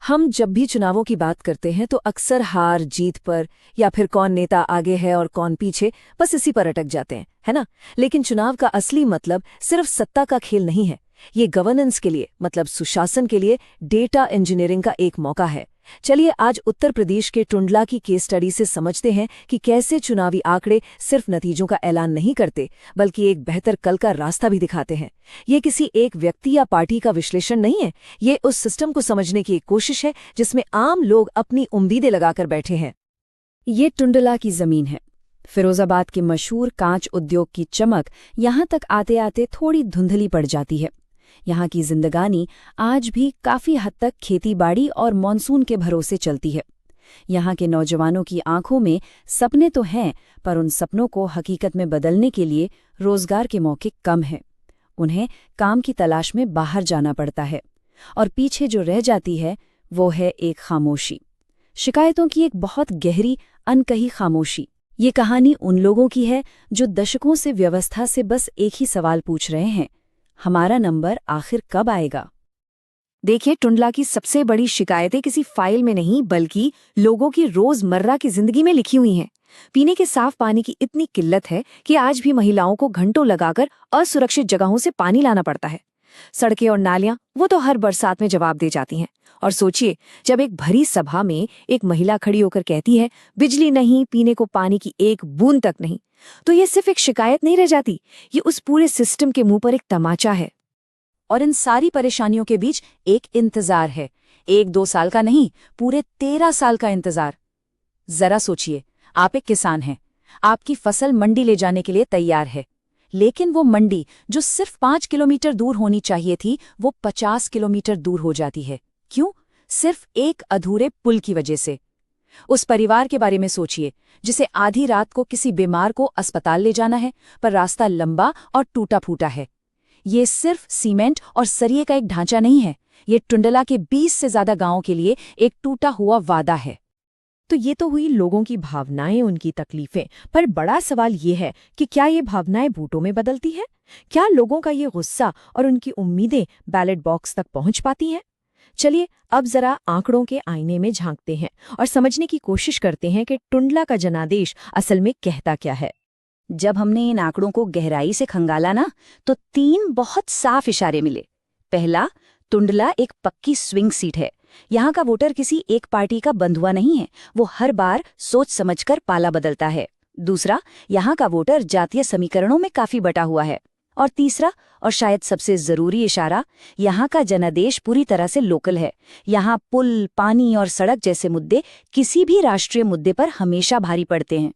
हम जब भी चुनावों की बात करते हैं तो अक्सर हार जीत पर या फिर कौन नेता आगे है और कौन पीछे, बस इसी पर अटक जाते हैं, है ना। लेकिन चुनाव का असली मतलब सिर्फ सत्ता का खेल नहीं है। ये गवर्नेंस के लिए, मतलब सुशासन के लिए डेटा इंजीनियरिंग का एक मौका है। चलिए आज उत्तर प्रदेश के टुंडला की केस स्टडी से समझते हैं कि कैसे चुनावी आंकड़े सिर्फ नतीजों का ऐलान नहीं करते, बल्कि एक बेहतर कल का रास्ता भी दिखाते हैं। ये किसी एक व्यक्ति या पार्टी का विश्लेषण नहीं है, ये उस सिस्टम को समझने की एक कोशिश है जिसमें आम लोग अपनी उम्मीदें लगाकर बैठे हैं। ये टुंडला की जमीन है। फिरोजाबाद के मशहूर कांच उद्योग की चमक यहाँ तक आते आते थोड़ी धुंधली पड़ जाती है। यहाँ की जिंदगानी आज भी काफी हद तक खेतीबाड़ी और मॉनसून के भरोसे चलती है। यहाँ के नौजवानों की आंखों में सपने तो हैं, पर उन सपनों को हकीकत में बदलने के लिए रोजगार के मौके कम हैं। उन्हें काम की तलाश में बाहर जाना पड़ता है, और पीछे जो रह जाती है वो है एक खामोशी। शिकायतों की एक बहुत गहरी अनकही खामोशी। ये कहानी उन लोगों की है जो दशकों से व्यवस्था से बस एक ही सवाल पूछ रहे हैं, हमारा नंबर आखिर कब आएगा। देखिए, टुंडला की सबसे बड़ी शिकायतें किसी फाइल में नहीं, बल्कि लोगों की रोजमर्रा की जिंदगी में लिखी हुई हैं। पीने के साफ पानी की इतनी किल्लत है कि आज भी महिलाओं को घंटों लगाकर असुरक्षित जगहों से पानी लाना पड़ता है। सड़कें और नालियां वो तो हर बरसात में जवाब दे जाती हैं। और सोचिए, जब एक भरी सभा में एक महिला खड़ी होकर कहती है बिजली नहीं, पीने को पानी की एक बूंद तक नहीं, तो ये सिर्फ एक शिकायत नहीं रह जाती, ये उस पूरे सिस्टम के मुंह पर एक तमाचा है। और इन सारी परेशानियों के बीच एक इंतजार है, 1-2 साल का नहीं, पूरे 13 साल का इंतजार। जरा सोचिए, आप एक किसान हैं, आपकी फसल मंडी ले जाने के लिए तैयार है, लेकिन वो मंडी जो सिर्फ 5 किलोमीटर दूर होनी चाहिए थी, वो 50 किलोमीटर दूर हो जाती है। क्यों? सिर्फ एक अधूरे पुल की वजह से। उस परिवार के बारे में सोचिए, जिसे आधी रात को किसी बीमार को अस्पताल ले जाना है, पर रास्ता लंबा और टूटा फूटा है। ये सिर्फ सीमेंट और सरिये का एक ढांचा नहीं है, ये टुंडला के 20 से ज्यादा गांवों के लिए एक टूटा हुआ वादा है। तो ये तो हुई लोगों की भावनाएं, उनकी तकलीफें, पर बड़ा सवाल ये है कि क्या ये भावनाएं वोटों में बदलती है? क्या लोगों का ये गुस्सा और उनकी उम्मीदें बैलेट बॉक्स तक पहुंच पाती हैं? चलिए अब जरा आंकड़ों के आईने में झांकते हैं और समझने की कोशिश करते हैं कि टुंडला का जनादेश असल में कहता क्या है। जब हमने इन आंकड़ों को गहराई से खंगाला ना, तो 3 बहुत साफ इशारे मिले। पहला, टुंडला एक पक्की स्विंग सीट है। यहाँ का वोटर किसी एक पार्टी का बंधुआ नहीं है, वो हर बार सोच समझकर पाला बदलता है। दूसरा, यहाँ का वोटर जातीय समीकरणों में काफी बटा हुआ है। और तीसरा, और शायद सबसे जरूरी इशारा, यहाँ का जनादेश पूरी तरह से लोकल है। यहाँ पुल, पानी और सड़क जैसे मुद्दे किसी भी राष्ट्रीय मुद्दे पर हमेशा भारी पड़ते हैं।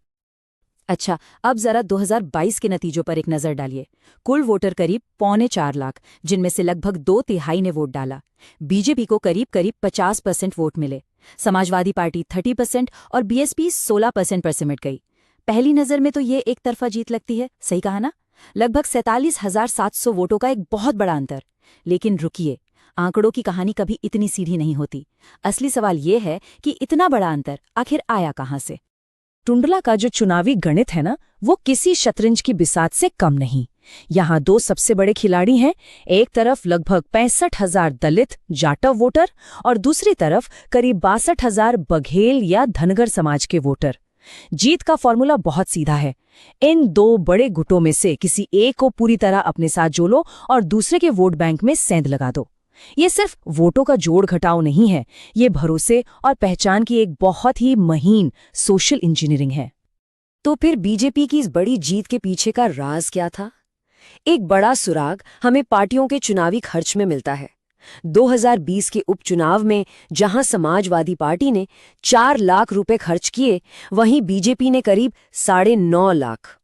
अच्छा, अब जरा 2022 के नतीजों पर एक नजर डालिए। कुल वोटर करीब 3.25 लाख, जिनमें से लगभग 2/3 ने वोट डाला। बीजेपी को करीब 50% वोट मिले, समाजवादी पार्टी 30% और बीएसपी 16% पर सिमट गई। पहली नजर में तो ये एक तरफा जीत लगती है, सही कहा ना? लगभग 47,700 वोटों का एक बहुत बड़ा अंतर। लेकिन रुकिए, आंकड़ों की कहानी कभी इतनी सीधी नहीं होती। असली सवाल ये है कि इतना बड़ा अंतर आखिर आया कहाँ से? टुंडला का जो चुनावी गणित है ना, वो किसी शतरंज की बिसात से कम नहीं। यहाँ 2 सबसे बड़े खिलाड़ी हैं। एक तरफ लगभग 65,000 दलित जाटव वोटर और दूसरी तरफ करीब 62,000 बघेल या धनगर समाज के वोटर। जीत का फॉर्मूला बहुत सीधा है। इन 2 बड़े गुटों में से किसी एक को पूरी तरह अपने साथ जोड़ो और दूसरे के वोट बैंक में सेंध लगा दो। ये सिर्फ वोटों का जोड़ घटाव नहीं है, ये भरोसे और पहचान की एक बहुत ही महीन सोशल इंजीनियरिंग है। तो फिर बीजेपी की इस बड़ी जीत के पीछे का राज क्या था? एक बड़ा सुराग हमें पार्टियों के चुनावी खर्च में मिलता है। 2020 के उपचुनाव में जहां समाजवादी पार्टी ने 4 लाख रुपए खर्च किए, वहीं बीजेपी ने करीब 9.5 लाख।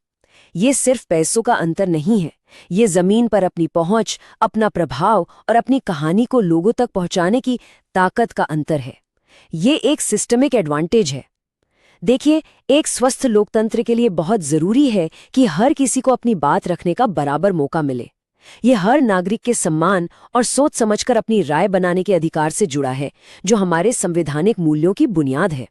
ये सिर्फ पैसों का अंतर नहीं है, ये जमीन पर अपनी पहुंच, अपना प्रभाव और अपनी कहानी को लोगों तक पहुंचाने की ताकत का अंतर है। ये एक सिस्टमिक एडवांटेज है। देखिए, एक स्वस्थ लोकतंत्र के लिए बहुत जरूरी है कि हर किसी को अपनी बात रखने का बराबर मौका मिले। ये हर नागरिक के सम्मान और सोच समझकर अपनी राय बनाने के अधिकार से जुड़ा है, जो हमारे संवैधानिक मूल्यों की बुनियाद है।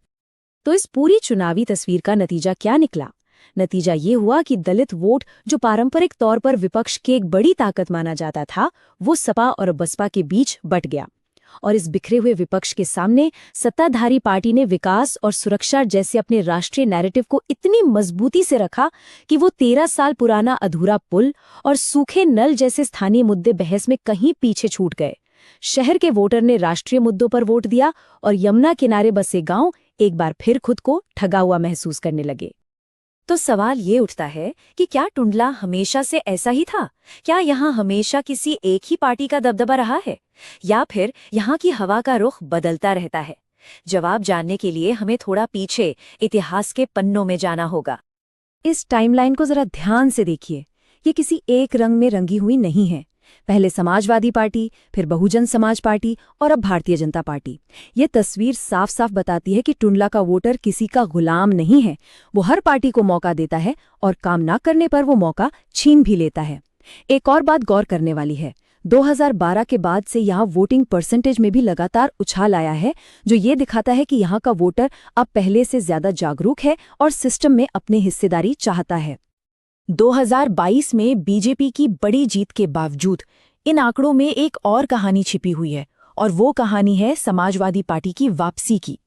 तो इस पूरी चुनावी तस्वीर का नतीजा क्या निकला? नतीजा ये हुआ कि दलित वोट, जो पारंपरिक तौर पर विपक्ष की एक बड़ी ताकत माना जाता था, वो सपा और बसपा के बीच बट गया। और इस बिखरे हुए विपक्ष के सामने सत्ताधारी पार्टी ने विकास और सुरक्षा जैसे अपने राष्ट्रीय नैरेटिव को इतनी मजबूती से रखा कि वो 13 साल पुराना अधूरा पुल और सूखे नल जैसे स्थानीय मुद्दे बहस में कहीं पीछे छूट गए। शहर के वोटर ने राष्ट्रीय मुद्दों पर वोट दिया और यमुना किनारे बसे गांव एक बार फिर खुद को ठगा हुआ महसूस करने लगे। तो सवाल ये उठता है कि क्या टुंडला हमेशा से ऐसा ही था? क्या यहाँ हमेशा किसी एक ही पार्टी का दबदबा रहा है, या फिर यहाँ की हवा का रुख बदलता रहता है? जवाब जानने के लिए हमें थोड़ा पीछे इतिहास के पन्नों में जाना होगा। इस टाइमलाइन को जरा ध्यान से देखिए। ये किसी एक रंग में रंगी हुई नहीं है। पहले समाजवादी पार्टी, फिर बहुजन समाज पार्टी और अब भारतीय जनता पार्टी। ये तस्वीर साफ साफ बताती है कि टुंडला का वोटर किसी का गुलाम नहीं है। वो हर पार्टी को मौका देता है और काम ना करने पर वो मौका छीन भी लेता है। एक और बात गौर करने वाली है, 2012 के बाद से यहाँ वोटिंग परसेंटेज में भी लगातार उछाल आया है, जो ये दिखाता है कि यहाँ का वोटर अब पहले से ज्यादा जागरूक है और सिस्टम में अपनी हिस्सेदारी चाहता है। 2022 में बीजेपी की बड़ी जीत के बावजूद इन आंकड़ों में एक और कहानी छिपी हुई है, और वो कहानी है समाजवादी पार्टी की वापसी की।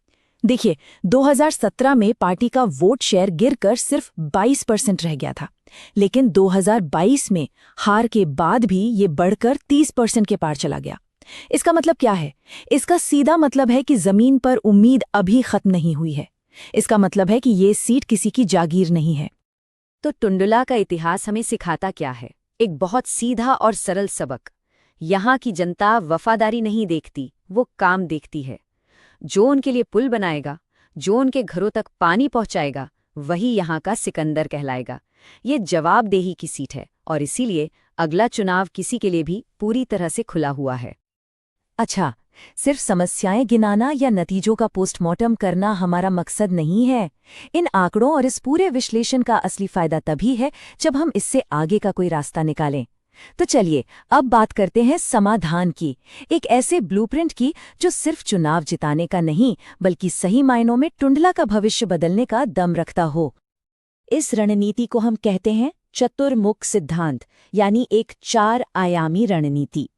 देखिए, 2017 में पार्टी का वोट शेयर गिरकर सिर्फ 22% रह गया था, लेकिन 2022 में हार के बाद भी ये बढ़कर 30% के पार चला गया। इसका मतलब क्या है? इसका सीधा मतलब है कि जमीन पर उम्मीद अभी खत्म नहीं हुई है। इसका मतलब है कि ये सीट किसी की जागीर नहीं है। तो टुंडला का इतिहास हमें सिखाता क्या है? एक बहुत सीधा और सरल सबक। यहाँ की जनता वफादारी नहीं देखती, वो काम देखती है। जो उनके लिए पुल बनाएगा, जो उनके घरों तक पानी पहुंचाएगा, वही यहाँ का सिकंदर कहलाएगा। ये जवाबदेही की सीट है और इसीलिए अगला चुनाव किसी के लिए भी पूरी तरह से खुला हुआ है। अच्छा, सिर्फ समस्याएं गिनाना या नतीजों का पोस्टमार्टम करना हमारा मकसद नहीं है। इन आंकड़ों और इस पूरे विश्लेषण का असली फायदा तभी है जब हम इससे आगे का कोई रास्ता निकालें। तो चलिए अब बात करते हैं समाधान की, एक ऐसे ब्लूप्रिंट की जो सिर्फ चुनाव जिताने का नहीं बल्कि सही मायनों में टुंडला का भविष्य बदलने का दम रखता हो। इस रणनीति को हम कहते हैं चतुर्मुख सिद्धांत, यानी एक 4 आयामी रणनीति।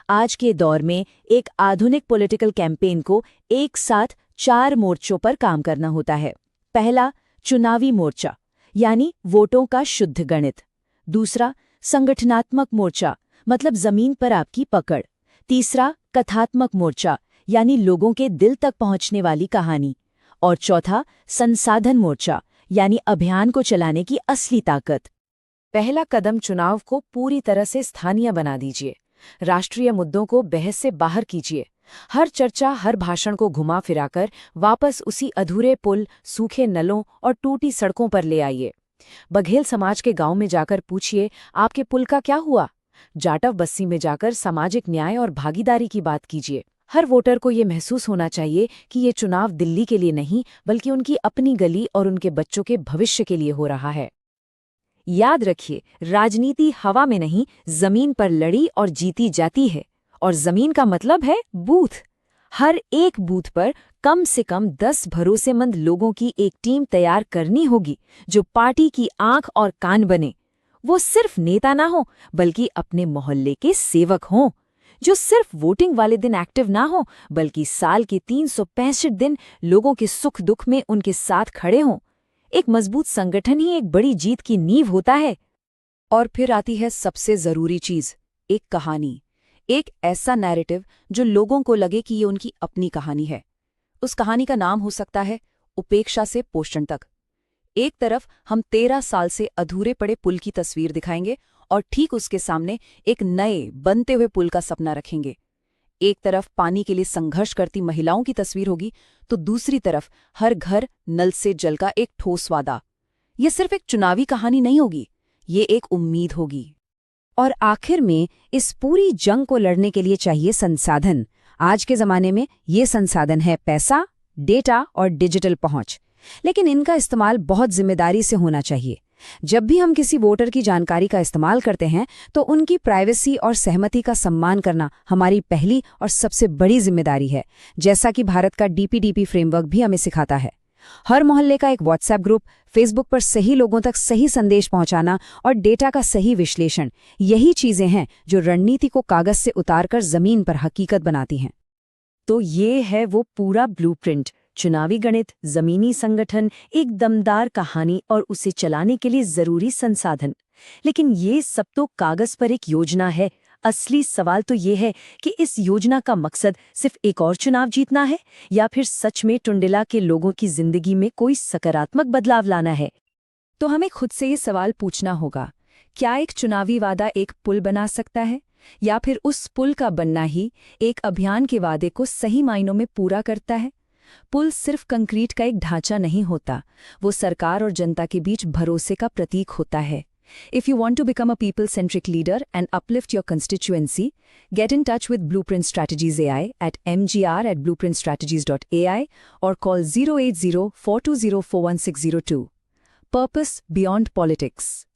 आज के दौर में एक आधुनिक पॉलिटिकल कैंपेन को एक साथ 4 मोर्चों पर काम करना होता है। पहला, चुनावी मोर्चा, यानी वोटों का शुद्ध गणित। दूसरा, संगठनात्मक मोर्चा, मतलब जमीन पर आपकी पकड़। तीसरा, कथात्मक मोर्चा, यानी लोगों के दिल तक पहुंचने वाली कहानी। और चौथा, संसाधन मोर्चा, यानी अभियान को चलाने की असली ताकत। पहला कदम, चुनाव को पूरी तरह से स्थानीय बना दीजिए। राष्ट्रीय मुद्दों को बहस से बाहर कीजिए। हर चर्चा, हर भाषण को घुमा फिराकर वापस उसी अधूरे पुल, सूखे नलों और टूटी सड़कों पर ले आइए। बघेल समाज के गांव में जाकर पूछिए, आपके पुल का क्या हुआ? जाटव बस्ती में जाकर सामाजिक न्याय और भागीदारी की बात कीजिए। हर वोटर को ये महसूस होना चाहिए कि ये चुनाव दिल्ली के लिए नहीं बल्कि उनकी अपनी गली और उनके बच्चों के भविष्य के लिए हो रहा है। याद रखिए, राजनीति हवा में नहीं, जमीन पर लड़ी और जीती जाती है। और जमीन का मतलब है बूथ। हर एक बूथ पर कम से कम 10 भरोसेमंद लोगों की एक टीम तैयार करनी होगी जो पार्टी की आंख और कान बने। वो सिर्फ नेता ना हो बल्कि अपने मोहल्ले के सेवक हों, जो सिर्फ वोटिंग वाले दिन एक्टिव ना हो बल्कि साल के 365 दिन लोगों के सुख दुख में उनके साथ खड़े हों। एक मजबूत संगठन ही एक बड़ी जीत की नींव होता है। और फिर आती है सबसे जरूरी चीज, एक कहानी, एक ऐसा नैरेटिव जो लोगों को लगे कि ये उनकी अपनी कहानी है। उस कहानी का नाम हो सकता है उपेक्षा से पोषण तक। एक तरफ हम 13 साल से अधूरे पड़े पुल की तस्वीर दिखाएंगे और ठीक उसके सामने एक नए बनते हुए पुल का सपना रखेंगे। एक तरफ पानी के लिए संघर्ष करती महिलाओं की तस्वीर होगी तो दूसरी तरफ हर घर नल से जल का एक ठोस वादा। ये सिर्फ एक चुनावी कहानी नहीं होगी, ये एक उम्मीद होगी। और आखिर में इस पूरी जंग को लड़ने के लिए चाहिए संसाधन। आज के जमाने में ये संसाधन है पैसा, डेटा और डिजिटल पहुंच, लेकिन इनका इस्तेमाल बहुत जिम्मेदारी से होना चाहिए। जब भी हम किसी वोटर की जानकारी का इस्तेमाल करते हैं तो उनकी प्राइवेसी और सहमति का सम्मान करना हमारी पहली और सबसे बड़ी जिम्मेदारी है, जैसा कि भारत का डीपीडीपी फ्रेमवर्क भी हमें सिखाता है। हर मोहल्ले का एक व्हाट्सएप ग्रुप, फेसबुक पर सही लोगों तक सही संदेश पहुंचाना और डेटा का सही विश्लेषण, यही चीजें हैं जो रणनीति को कागज से उतारकर जमीन पर हकीकत बनाती हैं। तो ये है वो पूरा ब्लूप्रिंट, चुनावी गणित, जमीनी संगठन, एक दमदार कहानी और उसे चलाने के लिए जरूरी संसाधन। लेकिन ये सब तो कागज पर एक योजना है। असली सवाल तो ये है कि इस योजना का मकसद सिर्फ एक और चुनाव जीतना है या फिर सच में टुंडिला के लोगों की जिंदगी में कोई सकारात्मक बदलाव लाना है। तो हमें खुद से ये सवाल पूछना होगा, क्या एक चुनावी वादा एक पुल बना सकता है, या फिर उस पुल का बनना ही एक अभियान के वादे को सही मायनों में पूरा करता है? पुल सिर्फ कंक्रीट का एक ढांचा नहीं होता, वो सरकार और जनता के बीच भरोसे का प्रतीक होता है। If you want to become a people-centric leader and uplift your constituency, get in touch with Blueprint Strategies AI at mgr@blueprintstrategies.ai or call 080-420-41602. Purpose Beyond Politics.